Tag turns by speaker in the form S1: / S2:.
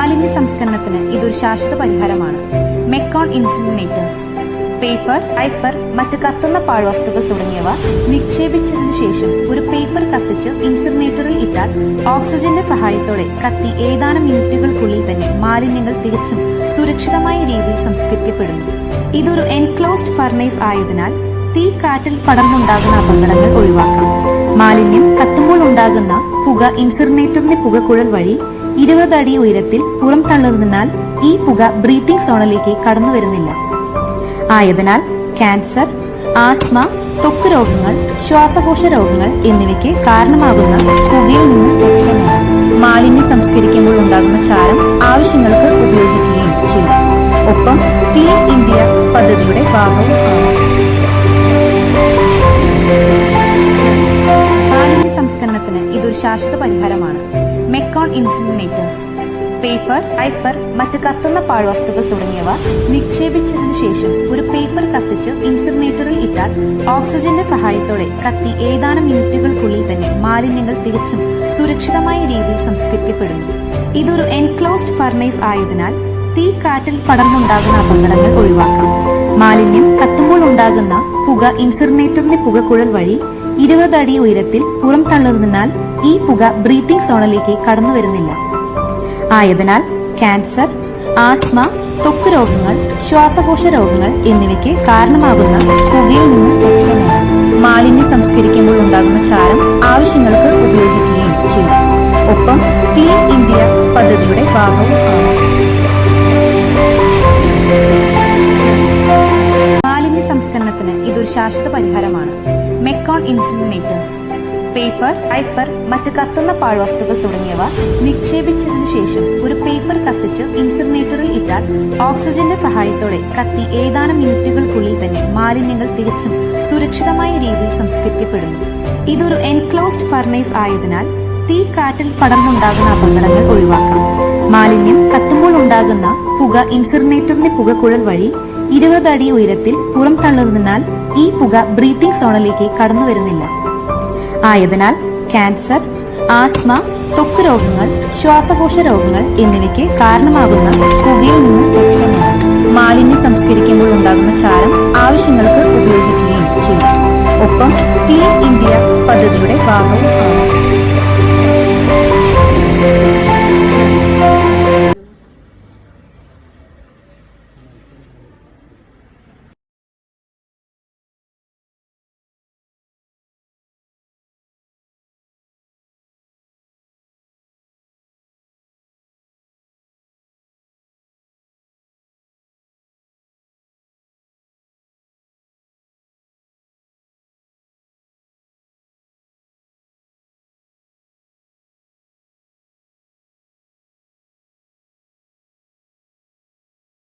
S1: മാലിന്യ സംസ്കരണത്തിന് ഇതൊരു ശാശ്വത പരിഹാരമാണ്. മെക്കോൺ ഇൻസിനറേറ്റേഴ്സ്. പേപ്പർ, റൈപ്പർ, മറ്റ് കത്തുന്ന പാഴ്വസ്തുക്കൾ തുടങ്ങിയവ നിക്ഷേപിച്ചതിനു ശേഷം ഒരു പേപ്പർ കത്തിച്ച് ഇൻസിനറേറ്ററിൽ ഇട്ടാൽ ഓക്സിജന്റെ സഹായത്തോടെ കത്തി ഏതാനും മിനിറ്റുകൾക്കുള്ളിൽ തന്നെ മാലിന്യങ്ങൾ തികച്ചും സുരക്ഷിതമായ രീതിയിൽ സംസ്കരിക്കപ്പെടുന്നു. ഇതൊരു എൻക്ലോസ്ഡ് ഫർണേസ് ആയതിനാൽ തീ കാറ്റിൽ പടർന്നുണ്ടാകുന്ന അപകടങ്ങൾ ഒഴിവാക്കാം. മാലിന്യം കത്തുമ്പോൾ ഉണ്ടാകുന്ന പുക ഇൻസിനറേറ്ററിന്റെ പുകക്കുഴൽ വഴി 20 അടി ഉയരത്തിൽ പുറം തള്ളുന്നതിനാൽ ഈ പുക ബ്രീത്തിംഗ് സോണിലേക്ക് കടന്നു വരുന്നില്ല. ആയതിനാൽ ക്യാൻസർ, ആസ്മ, ത്വക്ക് രോഗങ്ങൾ, ശ്വാസകോശ രോഗങ്ങൾ എന്നിവയ്ക്ക് കാരണമാകുന്ന പുകയിൽ നിന്ന് രക്ഷ നേടാം. മാലിന്യം സംസ്കരിക്കുമ്പോൾ ഉണ്ടാകുന്ന ചാരം ആവശ്യങ്ങൾക്ക് ഉപയോഗിക്കുകയും ചെയ്യും. ഒപ്പം ക്ലീൻ ഇന്ത്യ പദ്ധതിയുടെ ഭാഗവും ആണ്. മാലിന്യ സംസ്കരണത്തിന് ഇതൊരു ശാശ്വത പരിഹാരമാണ്. മെക്കോൺ ഇൻസിനറേറ്റേഴ്സ്. പേപ്പർ, റൈപ്പർ, മറ്റ് കത്തുന്ന പാഴ്വസ്തുക്കൾ തുടങ്ങിയവ നിക്ഷേപിച്ചതിനു ശേഷം ഒരു പേപ്പർ കത്തിച്ച് ഇൻസിനറേറ്ററിൽ ഇട്ടാൽ ഓക്സിജന്റെ സഹായത്തോടെ കത്തി ഏതാനും മിനിറ്റുകൾക്കുള്ളിൽ തന്നെ മാലിന്യങ്ങൾ തികച്ചും സുരക്ഷിതമായ രീതിയിൽ സംസ്കരിക്കപ്പെടുന്നു. ഇതൊരു എൻക്ലോസ്ഡ് ഫർണേസ് ആയതിനാൽ തീ കാറ്റിൽ പടർന്നുണ്ടാകുന്ന അപകടങ്ങൾ ഒഴിവാക്കാം. മാലിന്യം കത്തുമ്പോൾ ഉണ്ടാകുന്ന പുക ഇൻസിനറേറ്ററിന്റെ പുകക്കുഴൽ വഴി 20 അടി ഉയരത്തിൽ പുറം തള്ളുന്നതിനാൽ ഈ പുക ബ്രീത്തിംഗ് സോണിലേക്ക് കടന്നു വരുന്നില്ല. ആയതിനാൽ ക്യാൻസർ, ആസ്മ, ത്വക്ക് രോഗങ്ങൾ, ശ്വാസകോശ രോഗങ്ങൾ എന്നിവയ്ക്ക് കാരണമാകുന്ന പുകയിൽ നിന്ന് രക്ഷ നേടാം. മാലിന്യം സംസ്കരിക്കുമ്പോൾ ഉണ്ടാകുന്ന ചാരം ആവശ്യങ്ങൾക്ക് ഉപയോഗിക്കുകയും ചെയ്യും. ഒപ്പം ക്ലീൻ ഇന്ത്യ പദ്ധതിയുടെ ഭാഗവും ആണ്. മാലിന്യ സംസ്കരണത്തിന് ഇതൊരു ശാശ്വത പരിഹാരമാണ്. മെക്കോൺ ഇൻസിനറേറ്റേഴ്സ്. പേപ്പർ, റൈപ്പർ, മറ്റ് കത്തുന്ന പാഴ്വസ്തുക്കൾ തുടങ്ങിയവ നിക്ഷേപിച്ചതിനു ശേഷം ഒരു പേപ്പർ കത്തിച്ച് ഇൻസിനറേറ്ററിൽ ഇട്ടാൽ ഓക്സിജന്റെ സഹായത്തോടെ കത്തി ഏതാനും മിനിറ്റുകൾക്കുള്ളിൽ തന്നെ മാലിന്യങ്ങൾ തികച്ചും സുരക്ഷിതമായ രീതിയിൽ സംസ്കരിക്കപ്പെടുന്നു. ഇതൊരു എൻക്ലോസ്ഡ് ഫർണേസ് ആയതിനാൽ തീ കാറ്റിൽ പടർന്നുണ്ടാകുന്ന അപകടങ്ങൾ ഒഴിവാക്കാം. മാലിന്യം കത്തുമ്പോൾ ഉണ്ടാകുന്ന പുക ഇൻസിനറേറ്ററിന്റെ പുകക്കുഴൽ വഴി 20 അടി ഉയരത്തിൽ പുറം തള്ളുന്നതിനാൽ ഈ പുക ബ്രീത്തിംഗ് സോണിലേക്ക് കടന്നു വരുന്നില്ല. ആയതിനാൽ ക്യാൻസർ, ആസ്മ, ത്വക്ക് രോഗങ്ങൾ, ശ്വാസകോശ രോഗങ്ങൾ എന്നിവയ്ക്ക് കാരണമാകുന്ന പുകയിൽ നിന്ന് രക്ഷ നേടാം. മാലിന്യം സംസ്കരിക്കുമ്പോൾ ഉണ്ടാകുന്ന ചാരം ആവശ്യങ്ങൾക്ക് ഉപയോഗിക്കുകയും ചെയ്യും. ഒപ്പം ക്ലീൻ ഇന്ത്യ പദ്ധതിയുടെ ഭാഗവും ആണ്.